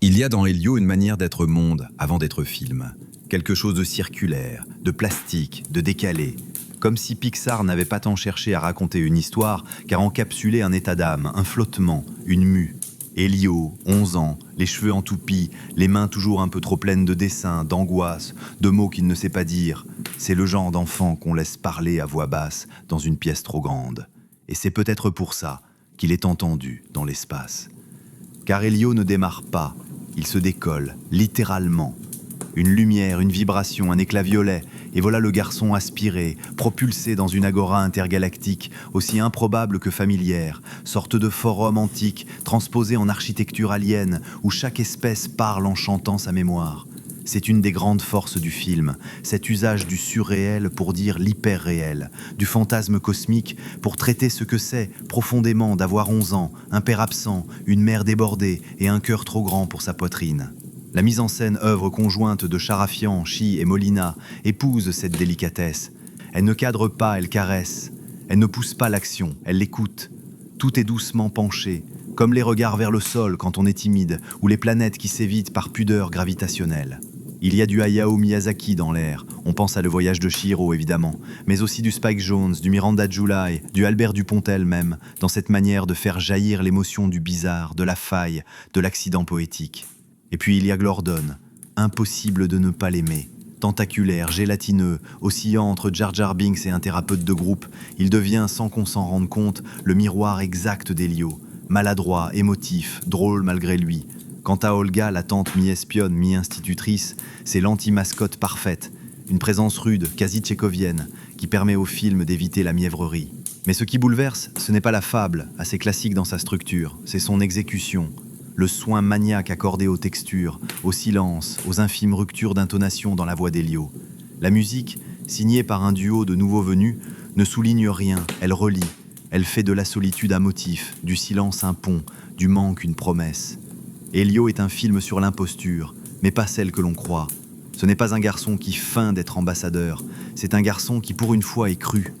Il y a dans Elio une manière d'être monde avant d'être film. Quelque chose de circulaire, de plastique, de décalé. Comme si Pixar n'avait pas tant cherché à raconter une histoire qu'à encapsuler un état d'âme, un flottement, une mue. Elio, 11 ans, les cheveux en toupie, les mains toujours un peu trop pleines de dessins, d'angoisse, de mots qu'il ne sait pas dire. C'est le genre d'enfant qu'on laisse parler à voix basse dans une pièce trop grande. Et c'est peut-être pour ça qu'il est entendu dans l'espace. Car Elio ne démarre pas, il se décolle, littéralement. Une lumière, une vibration, un éclat violet, et voilà le garçon aspiré, propulsé dans une agora intergalactique, aussi improbable que familière, sorte de forum antique, transposé en architecture alien, où chaque espèce parle en chantant sa mémoire. C'est une des grandes forces du film, cet usage du surréel pour dire l'hyper-réel, du fantasme cosmique pour traiter ce que c'est profondément d'avoir 11 ans, un père absent, une mère débordée et un cœur trop grand pour sa poitrine. La mise en scène œuvre conjointe de Charafian, Chi et Molina épouse cette délicatesse. Elle ne cadre pas, elle caresse. Elle ne pousse pas l'action, elle l'écoute. Tout est doucement penché, comme les regards vers le sol quand on est timide, ou les planètes qui s'évitent par pudeur gravitationnelle. Il y a du Hayao Miyazaki dans l'air, on pense à Le Voyage de Chihiro évidemment, mais aussi du Spike Jonze, du Miranda July, du Albert Dupontel même, dans cette manière de faire jaillir l'émotion du bizarre, de la faille, de l'accident poétique. Et puis il y a Glordon, impossible de ne pas l'aimer. Tentaculaire, gélatineux, oscillant entre Jar Jar Binks et un thérapeute de groupe, il devient, sans qu'on s'en rende compte, le miroir exact d'Elio. Maladroit, émotif, drôle malgré lui. Quant à Olga, la tante mi-espionne, mi-institutrice, c'est l'anti-mascotte parfaite. Une présence rude, quasi tchécovienne, qui permet au film d'éviter la mièvrerie. Mais ce qui bouleverse, ce n'est pas la fable, assez classique dans sa structure, c'est son exécution. Le soin maniaque accordé aux textures, au silence, aux infimes ruptures d'intonation dans la voix d'Elio. La musique, signée par un duo de nouveaux venus, ne souligne rien, elle relie. Elle fait de la solitude un motif, du silence un pont, du manque une promesse. Elio est un film sur l'imposture, mais pas celle que l'on croit. Ce n'est pas un garçon qui feint d'être ambassadeur, c'est un garçon qui pour une fois est cru.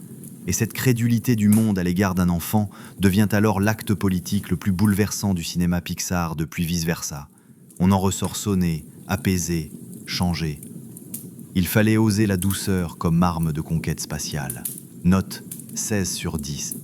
Et cette crédulité du monde à l'égard d'un enfant devient alors l'acte politique le plus bouleversant du cinéma Pixar depuis vice-versa. On en ressort sonné, apaisé, changé. Il fallait oser la douceur comme arme de conquête spatiale. Note 16/10.